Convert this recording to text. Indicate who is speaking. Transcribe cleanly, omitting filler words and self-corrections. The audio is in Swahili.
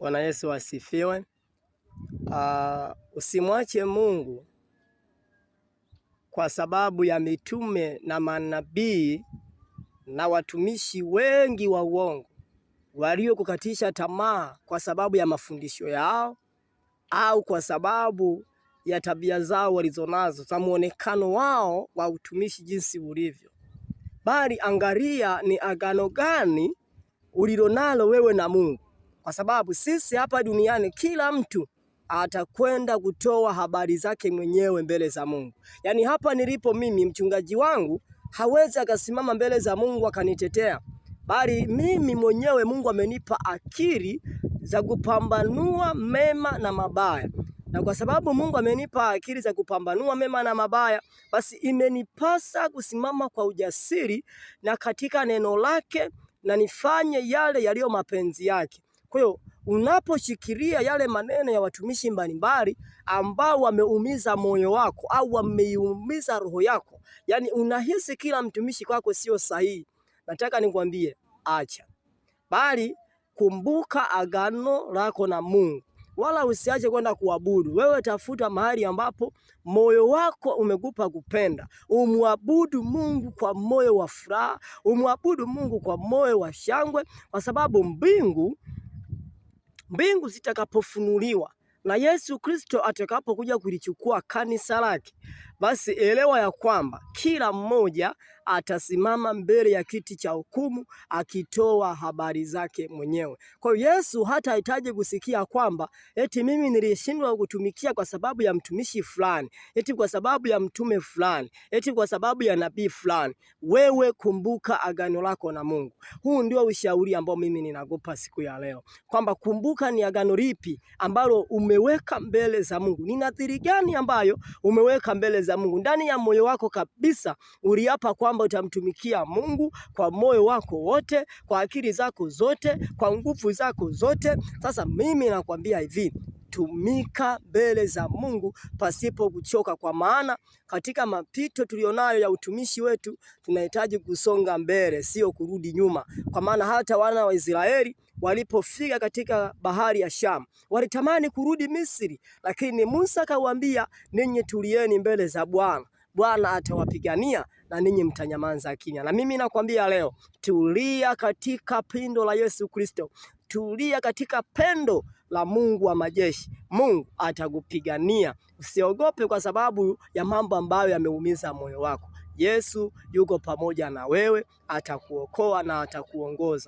Speaker 1: Bwana Yesu asifiwe. Usimwache Mungu kwa sababu ya mitume na manabii na watumishi wengi wa uongo waliokukatisha tamaa kwa sababu ya mafundisho yao au kwa sababu ya tabia zao walizonazo za muonekano wao wa utumishi jinsi ulivyo. Bali angalia ni agano gani ulilonalo wewe na Mungu, kwa sababu sisi hapa duniani kila mtu atakwenda kutoa habari zake mwenyewe mbele za Mungu. Yaani hapa nilipo mimi, mchungaji wangu hawezi akasimama mbele za Mungu akanitetea, bali mimi mwenyewe Mungu amenipa akili za kupambanua mema na mabaya. Na kwa sababu Mungu amenipa akili za kupambanua mema na mabaya, basi imenipasa kusimama kwa ujasiri na katika neno lake na nifanye yale yaliyo mapenzi yake. Kwa hiyo unaposhikilia yale maneno ya watumishi mbalimbali ambao wameumiza moyo wako au wameiumiza roho yako, yani unahisi kila mtumishi kwako sio sahihi, nataka nikwambie acha, bali kumbuka agano lako na Mungu, wala usiache kwenda kuabudu. Wewe tafuta mahali ambapo moyo wako umekupa kupenda, umwabudu Mungu kwa moyo wa furaha, umwabudu Mungu kwa moyo wa shangwe, kwa sababu mbingu zitakapofunuliwa na Yesu Kristo atakapokuja kulichukua kanisa lake, basi elewa ya kwamba kila mmoja atasimama mbele ya kiti cha hukumu akitoa habari zake mwenyewe. Kwa hiyo Yesu hatahitaji kusikia kwamba eti mimi nilishindwa kutumikia kwa sababu ya mtumishi fulani, eti kwa sababu ya mtume fulani, eti kwa sababu ya nabii fulani. Wewe kumbuka agano lako na Mungu. Huu ndio ushauri ambao mimi ninakupa siku ya leo, kwamba kumbuka ni agano lipi ambalo umeweka mbele za Mungu. Ni nadhiri gani ambayo umeweka mbele za Mungu? Ndani ya moyo wako kabisa uliapa kwamba utamtumikia Mungu kwa moyo wako wote, kwa akili zako zote, kwa nguvu zako zote. Sasa mimi nakwambia hivi, tumika mbele za Mungu pasipo kuchoka, kwa maana katika mapito tulionayo ya utumishi wetu tunahitaji kusonga mbele, sio kurudi nyuma. Kwa maana hata wana wa Israeli walipofika katika bahari ya Shamu walitamani kurudi Misri, lakini Musa kawaambia, ninyi tulieni mbele za Bwana, Bwana atawapigania na ninyi mtanyamaza kimya. Na mimi nakwambia leo, tulia katika pindo la Yesu Kristo, tulia katika pendo la Mungu wa majeshi. Mungu atakupigania. Usiogope kwa sababu ya mambo ambayo yameumiza moyo wako. Yesu yuko pamoja na wewe, atakuokoa na atakuongoza.